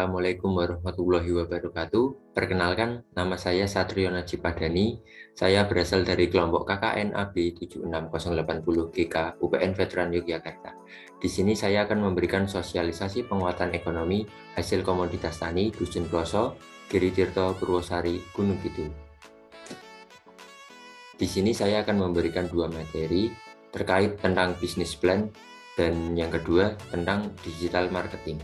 Assalamualaikum warahmatullahi wabarakatuh. Perkenalkan, nama saya Satrio Najib Padani. Saya berasal dari kelompok KKN AB 76080 GK UPN Veteran Yogyakarta. Di sini saya akan memberikan sosialisasi penguatan ekonomi hasil komoditas tani Dusun Ploso, Giri Tirto, Purwosari, Gunung Kidul. Di sini saya akan memberikan dua materi terkait tentang bisnis plan dan yang kedua tentang digital marketing.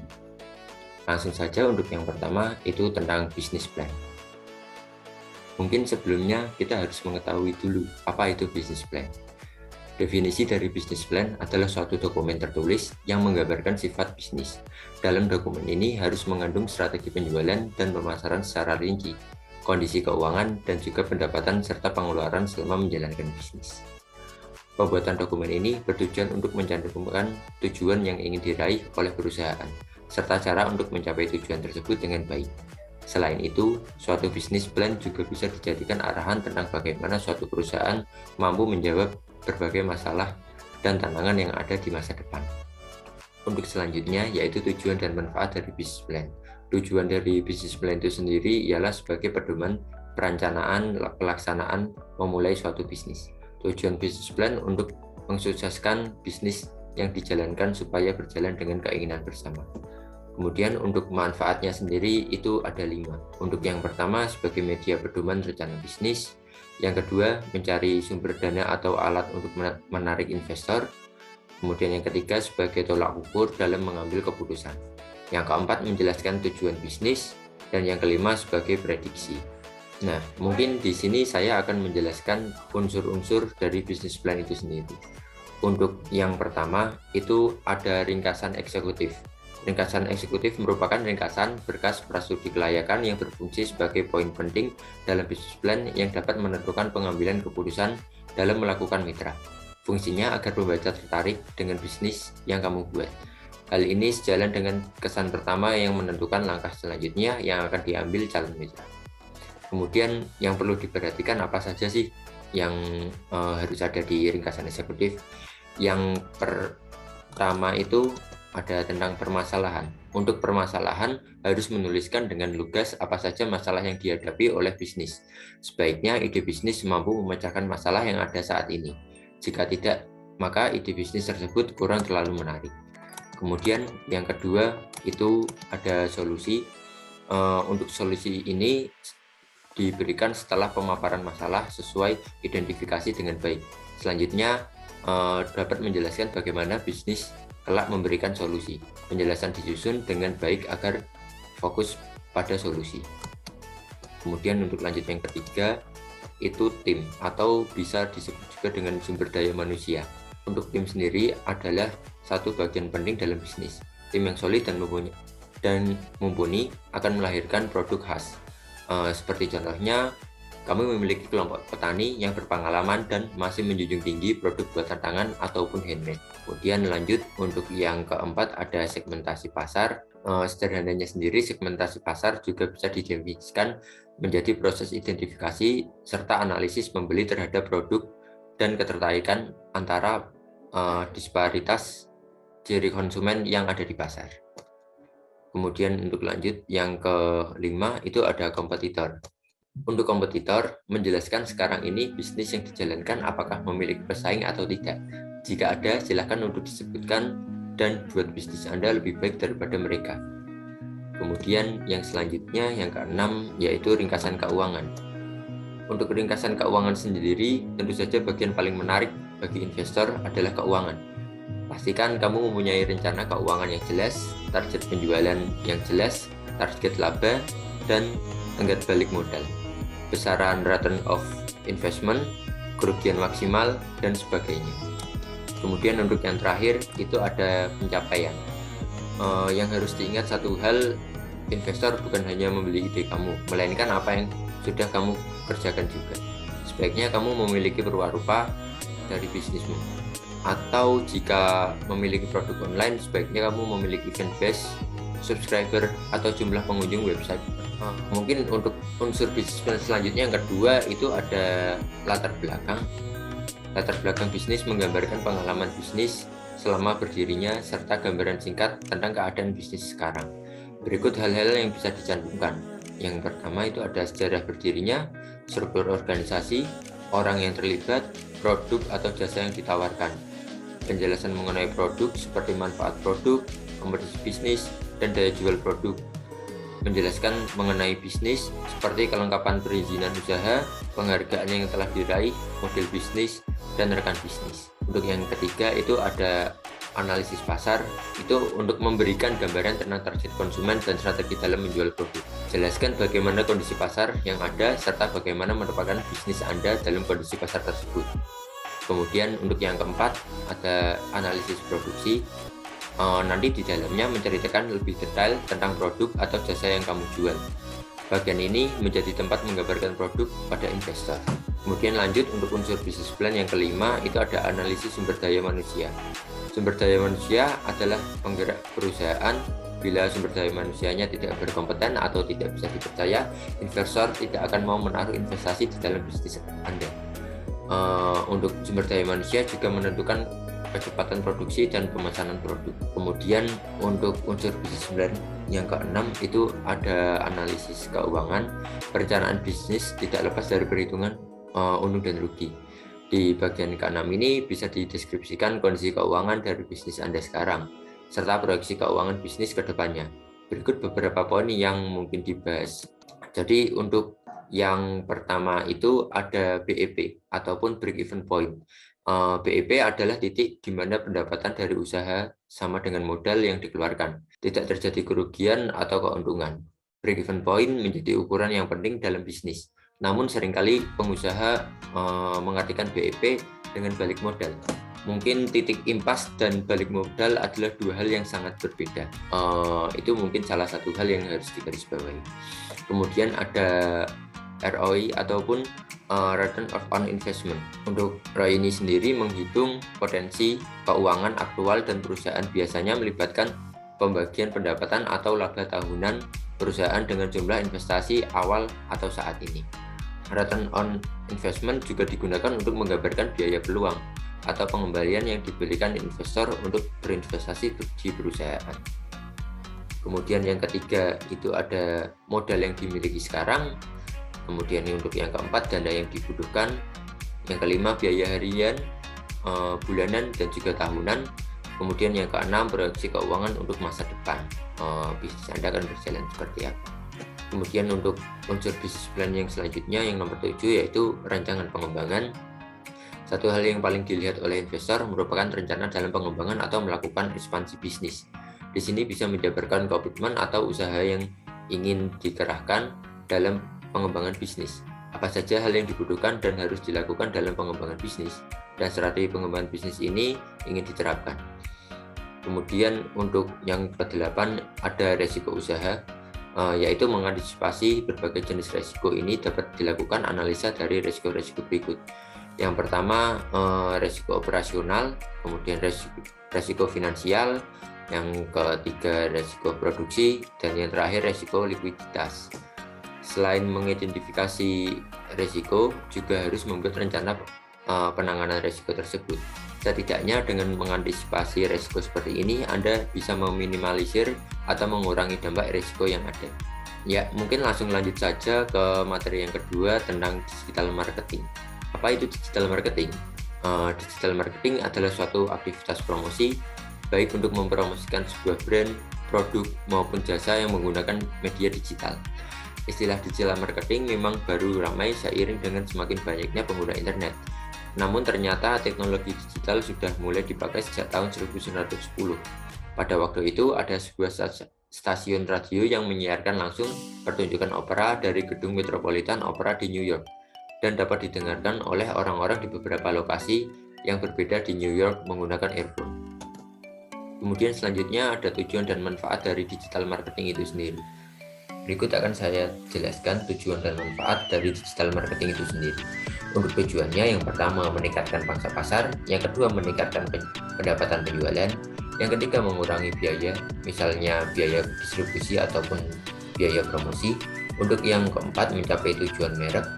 Langsung saja untuk yang pertama itu tentang bisnis plan. Mungkin sebelumnya kita harus mengetahui dulu apa itu bisnis plan. Definisi dari bisnis plan adalah suatu dokumen tertulis yang menggambarkan sifat bisnis. Dalam dokumen ini harus mengandung strategi penjualan dan pemasaran secara rinci, kondisi keuangan dan juga pendapatan serta pengeluaran selama menjalankan bisnis. Pembuatan dokumen ini bertujuan untuk mencantumkan tujuan yang ingin diraih oleh perusahaan, serta cara untuk mencapai tujuan tersebut dengan baik. Selain itu, suatu bisnis plan juga bisa dijadikan arahan tentang bagaimana suatu perusahaan mampu menjawab berbagai masalah dan tantangan yang ada di masa depan. Untuk selanjutnya, yaitu tujuan dan manfaat dari bisnis plan. Tujuan dari bisnis plan itu sendiri ialah sebagai pedoman perencanaan, pelaksanaan, memulai suatu bisnis. Tujuan bisnis plan untuk mensukseskan bisnis yang dijalankan supaya berjalan dengan keinginan bersama. Kemudian untuk manfaatnya sendiri itu ada 5. Untuk yang pertama sebagai media pedoman rencana bisnis, yang kedua mencari sumber dana atau alat untuk menarik investor, kemudian yang ketiga sebagai tolak ukur dalam mengambil keputusan, yang keempat menjelaskan tujuan bisnis, dan yang kelima sebagai prediksi. Nah, mungkin di sini saya akan menjelaskan unsur-unsur dari bisnis plan itu sendiri. Untuk yang pertama itu ada ringkasan eksekutif. Ringkasan eksekutif merupakan ringkasan berkas prastudi kelayakan yang berfungsi sebagai poin penting dalam bisnis plan yang dapat menentukan pengambilan keputusan dalam melakukan mitra. Fungsinya agar pembaca tertarik dengan bisnis yang kamu buat. Hal ini sejalan dengan kesan pertama yang menentukan langkah selanjutnya yang akan diambil calon mitra. Kemudian yang perlu diperhatikan apa saja sih yang harus ada di ringkasan eksekutif. Yang pertama itu ada tentang permasalahan. Untuk permasalahan harus menuliskan dengan lugas apa saja masalah yang dihadapi oleh bisnis. Sebaiknya ide bisnis mampu memecahkan masalah yang ada saat ini. Jika tidak, maka ide bisnis tersebut kurang terlalu menarik. Kemudian yang kedua itu ada solusi. Untuk solusi ini diberikan setelah pemaparan masalah sesuai identifikasi dengan baik. Selanjutnya dapat menjelaskan bagaimana bisnis kelak memberikan solusi. Penjelasan disusun dengan baik agar fokus pada solusi. Kemudian untuk lanjut yang ketiga itu tim atau bisa disebut juga dengan sumber daya manusia. Untuk tim sendiri adalah satu bagian penting dalam bisnis. Tim yang solid dan mumpuni akan melahirkan produk khas. Seperti contohnya, kami memiliki kelompok petani yang berpengalaman dan masih menjunjung tinggi produk buatan tangan ataupun handmade. Kemudian lanjut untuk yang keempat ada segmentasi pasar. Sederhananya sendiri segmentasi pasar juga bisa didefinisikan menjadi proses identifikasi serta analisis pembeli terhadap produk dan ketertarikan antara disparitas ciri konsumen yang ada di pasar. Kemudian untuk lanjut yang kelima itu ada kompetitor. Untuk kompetitor menjelaskan sekarang ini bisnis yang dijalankan apakah memiliki pesaing atau tidak. Jika ada, silakan untuk disebutkan dan buat bisnis Anda lebih baik daripada mereka. Kemudian yang selanjutnya yang keenam yaitu ringkasan keuangan. Untuk ringkasan keuangan sendiri tentu saja bagian paling menarik bagi investor adalah keuangan. Pastikan kamu mempunyai rencana keuangan yang jelas, target penjualan yang jelas, target laba, dan tenggat balik modal, besaran return of investment, kerugian maksimal, dan sebagainya. Kemudian untuk yang terakhir itu ada pencapaian. Yang harus diingat satu hal, investor bukan hanya membeli ide kamu, melainkan apa yang sudah kamu kerjakan juga. Sebaiknya kamu memiliki perwarupa dari bisnismu. Atau jika memiliki produk online, sebaiknya kamu memiliki fanbase, subscriber, atau jumlah pengunjung website. Mungkin untuk unsur bisnis selanjutnya yang kedua itu ada latar belakang. Latar belakang bisnis menggambarkan pengalaman bisnis selama berdirinya serta gambaran singkat tentang keadaan bisnis sekarang. Berikut hal-hal yang bisa dicantumkan. Yang pertama itu ada sejarah berdirinya, struktur organisasi, orang yang terlibat, produk atau jasa yang ditawarkan. Penjelasan mengenai produk seperti manfaat produk, kompetisi bisnis, dan daya jual produk. Menjelaskan mengenai bisnis seperti kelengkapan perizinan usaha, penghargaan yang telah diraih, model bisnis, dan rekan bisnis. Untuk yang ketiga itu ada analisis pasar, itu untuk memberikan gambaran tentang target konsumen dan strategi dalam menjual produk. Jelaskan bagaimana kondisi pasar yang ada serta bagaimana merupakan bisnis Anda dalam kondisi pasar tersebut. Kemudian untuk yang keempat ada analisis produksi. Nanti di dalamnya menceritakan lebih detail tentang produk atau jasa yang kamu jual. Bagian ini menjadi tempat menggambarkan produk pada investor. Kemudian lanjut untuk unsur bisnis plan yang kelima itu ada analisis sumber daya manusia. Sumber daya manusia adalah penggerak perusahaan. Bila sumber daya manusianya tidak berkompeten atau tidak bisa dipercaya, investor tidak akan mau menaruh investasi di dalam bisnis Anda. Untuk sumber daya manusia juga menentukan kecepatan produksi dan pemesanan produk. Kemudian untuk unsur bisnis plan yang keenam itu ada analisis keuangan. Perencanaan bisnis tidak lepas dari perhitungan untung dan rugi. Di bagian keenam ini bisa dideskripsikan kondisi keuangan dari bisnis Anda sekarang serta proyeksi keuangan bisnis ke depannya. Berikut beberapa poin yang mungkin dibahas. Jadi untuk yang pertama itu ada BEP ataupun break even point. BEP adalah titik di mana pendapatan dari usaha sama dengan modal yang dikeluarkan. Tidak terjadi kerugian atau keuntungan. Break even point menjadi ukuran yang penting dalam bisnis. Namun seringkali pengusaha mengartikan BEP dengan balik modal. Mungkin titik impas dan balik modal adalah dua hal yang sangat berbeda. Itu mungkin salah satu hal yang harus digarisbawahi. Kemudian ada ROI ataupun Return on Investment. Untuk ROI ini sendiri menghitung potensi keuangan aktual dan perusahaan, biasanya melibatkan pembagian pendapatan atau laba tahunan perusahaan dengan jumlah investasi awal atau saat ini. Return on Investment juga digunakan untuk menggambarkan biaya peluang atau pengembalian yang diberikan investor untuk berinvestasi di perusahaan. Kemudian yang ketiga itu ada modal yang dimiliki sekarang. Kemudian untuk yang keempat dana yang dibutuhkan. Yang kelima biaya harian, bulanan dan juga tahunan. Kemudian yang keenam proyeksi keuangan untuk masa depan. Bisnis Anda akan berjalan seperti apa. Kemudian untuk unsur bisnis plan yang selanjutnya yang nomor 7 yaitu rancangan pengembangan. Satu hal yang paling dilihat oleh investor merupakan rencana dalam pengembangan atau melakukan ekspansi bisnis. Di sini bisa menjabarkan komitmen atau usaha yang ingin dikerahkan dalam pengembangan bisnis. Apa saja hal yang dibutuhkan dan harus dilakukan dalam pengembangan bisnis, dan strategi pengembangan bisnis ini ingin diterapkan. Kemudian untuk yang ke-8 ada resiko usaha, yaitu mengantisipasi berbagai jenis resiko. Ini dapat dilakukan analisa dari resiko-resiko berikut. Yang pertama resiko operasional, kemudian resiko finansial, yang ketiga resiko produksi, dan yang terakhir resiko likuiditas. Selain mengidentifikasi risiko, juga harus membuat rencana penanganan risiko tersebut. Setidaknya dengan mengantisipasi risiko seperti ini, Anda bisa meminimalisir atau mengurangi dampak risiko yang ada. Ya, mungkin langsung lanjut saja ke materi yang kedua tentang digital marketing. Apa itu digital marketing? Digital marketing adalah suatu aktivitas promosi, baik untuk mempromosikan sebuah brand, produk, maupun jasa yang menggunakan media digital. Istilah digital marketing memang baru ramai seiring dengan semakin banyaknya pengguna internet. Namun ternyata teknologi digital sudah mulai dipakai sejak tahun 1910. Pada waktu itu ada sebuah stasiun radio yang menyiarkan langsung pertunjukan opera dari gedung Metropolitan Opera di New York dan dapat didengarkan oleh orang-orang di beberapa lokasi yang berbeda di New York menggunakan earphone. Kemudian selanjutnya ada tujuan dan manfaat dari digital marketing itu sendiri. Berikut akan saya jelaskan tujuan dan manfaat dari digital marketing itu sendiri. Untuk tujuannya, yang pertama meningkatkan pangsa pasar, yang kedua meningkatkan pendapatan penjualan, yang ketiga mengurangi biaya, misalnya biaya distribusi ataupun biaya promosi. Untuk yang keempat mencapai tujuan merek,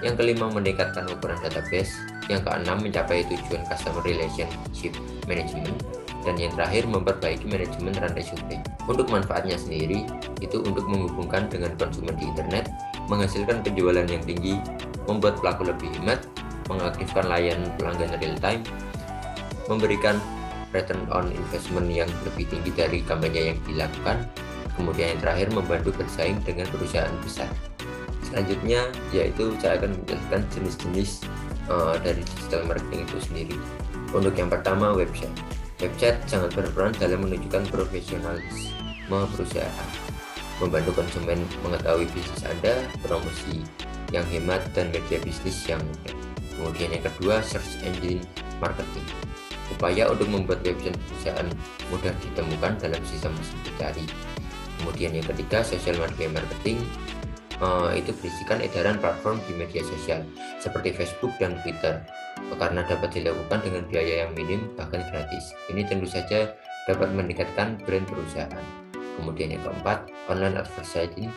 yang kelima meningkatkan ukuran database, yang keenam mencapai tujuan customer relationship management, Dan yang terakhir, memperbaiki manajemen rantai suplai. Untuk manfaatnya sendiri, itu untuk menghubungkan dengan konsumen di internet, menghasilkan penjualan yang tinggi, membuat pelaku lebih hemat, mengaktifkan layanan pelanggan real time, memberikan return on investment yang lebih tinggi dari kampanye yang dilakukan, kemudian yang terakhir membantu bersaing dengan perusahaan besar. Selanjutnya yaitu saya akan menjelaskan jenis-jenis dari digital marketing itu sendiri. Untuk yang pertama, website. Website sangat berperan dalam menunjukkan profesionalisme perusahaan, membantu konsumen mengetahui bisnis Anda, promosi yang hemat, dan media bisnis yang mudah. Kemudian yang kedua, search engine marketing. Upaya untuk membuat website perusahaan mudah ditemukan dalam sistem mesin pencari. Kemudian yang ketiga, social media marketing. Itu berisikan edaran platform di media sosial seperti Facebook dan Twitter, karena dapat dilakukan dengan biaya yang minim bahkan gratis. Ini tentu saja dapat meningkatkan brand perusahaan. Kemudian yang keempat, online advertising,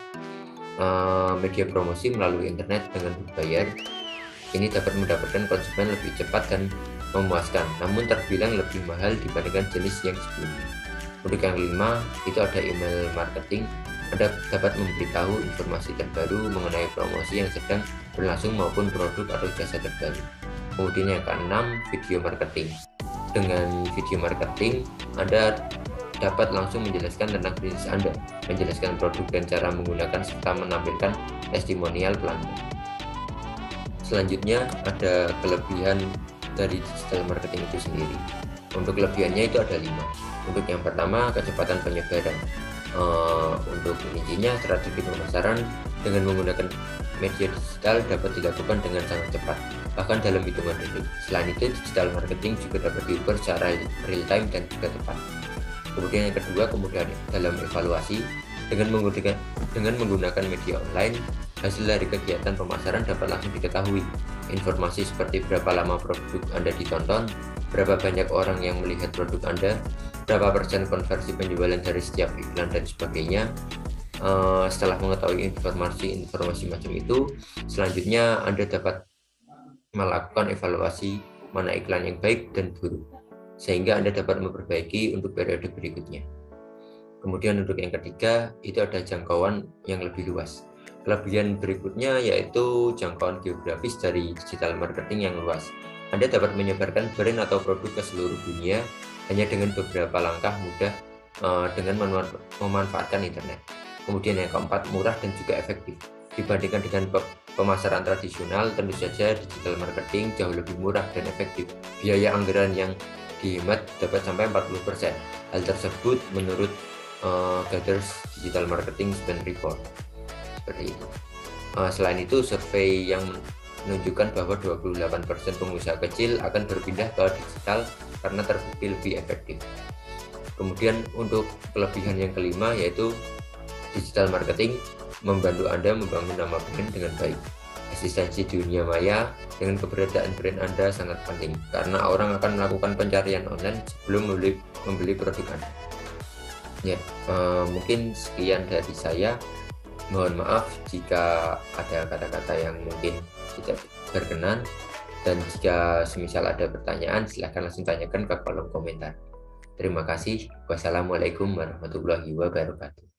media promosi melalui internet dengan berbayar. Ini dapat mendapatkan konsumen lebih cepat dan memuaskan, namun terbilang lebih mahal dibandingkan jenis yang sebelumnya. Untuk yang kelima, itu ada email marketing. Anda dapat memberitahu informasi terbaru mengenai promosi yang sedang berlangsung maupun produk atau jasa terbaru. Kemudian yang keenam, video marketing. Dengan video marketing, Anda dapat langsung menjelaskan tentang bisnis Anda, menjelaskan produk dan cara menggunakan, serta menampilkan testimonial pelanggan. Selanjutnya ada kelebihan dari digital marketing itu sendiri. Untuk kelebihannya itu ada 5. Untuk yang pertama, kecepatan penyebaran. Untuk intinya, strategi pemasaran dengan menggunakan media digital dapat dilakukan dengan sangat cepat, bahkan dalam hitungan detik. Selain itu, digital marketing juga dapat diukur secara real time dan juga tepat. Kemudian yang kedua, kemudahan dalam evaluasi. Dengan menggunakan media online, hasil dari kegiatan pemasaran dapat langsung diketahui. Informasi seperti berapa lama produk Anda ditonton, berapa banyak orang yang melihat produk Anda, berapa persen konversi penjualan dari setiap iklan, dan sebagainya. Setelah mengetahui informasi macam itu, selanjutnya Anda dapat melakukan evaluasi mana iklan yang baik dan buruk, sehingga Anda dapat memperbaiki untuk periode berikutnya. Kemudian untuk yang ketiga, itu ada jangkauan yang lebih luas. Kelebihan berikutnya yaitu jangkauan geografis dari digital marketing yang luas. Anda dapat menyebarkan brand atau produk ke seluruh dunia hanya dengan beberapa langkah mudah dengan memanfaatkan internet. Kemudian yang keempat, murah dan juga efektif. Dibandingkan dengan pemasaran tradisional, tentu saja digital marketing jauh lebih murah dan efektif. Biaya anggaran yang dihemat dapat sampai 40%. Hal tersebut menurut Gathers Digital Marketing Spend Report. Seperti itu. Selain itu, survei yang menunjukkan bahwa 28% pengusaha kecil akan berpindah ke digital karena terbukti lebih efektif. Kemudian untuk kelebihan yang kelima yaitu digital marketing membantu Anda membangun nama brand dengan baik. Eksistensi di dunia maya dengan keberadaan brand Anda sangat penting karena orang akan melakukan pencarian online sebelum membeli produk Anda. Ya, mungkin sekian dari saya. Mohon maaf jika ada kata-kata yang mungkin tidak berkenan, dan jika semisal ada pertanyaan silahkan langsung tanyakan ke kolom komentar. Terima kasih. Wassalamualaikum warahmatullahi wabarakatuh.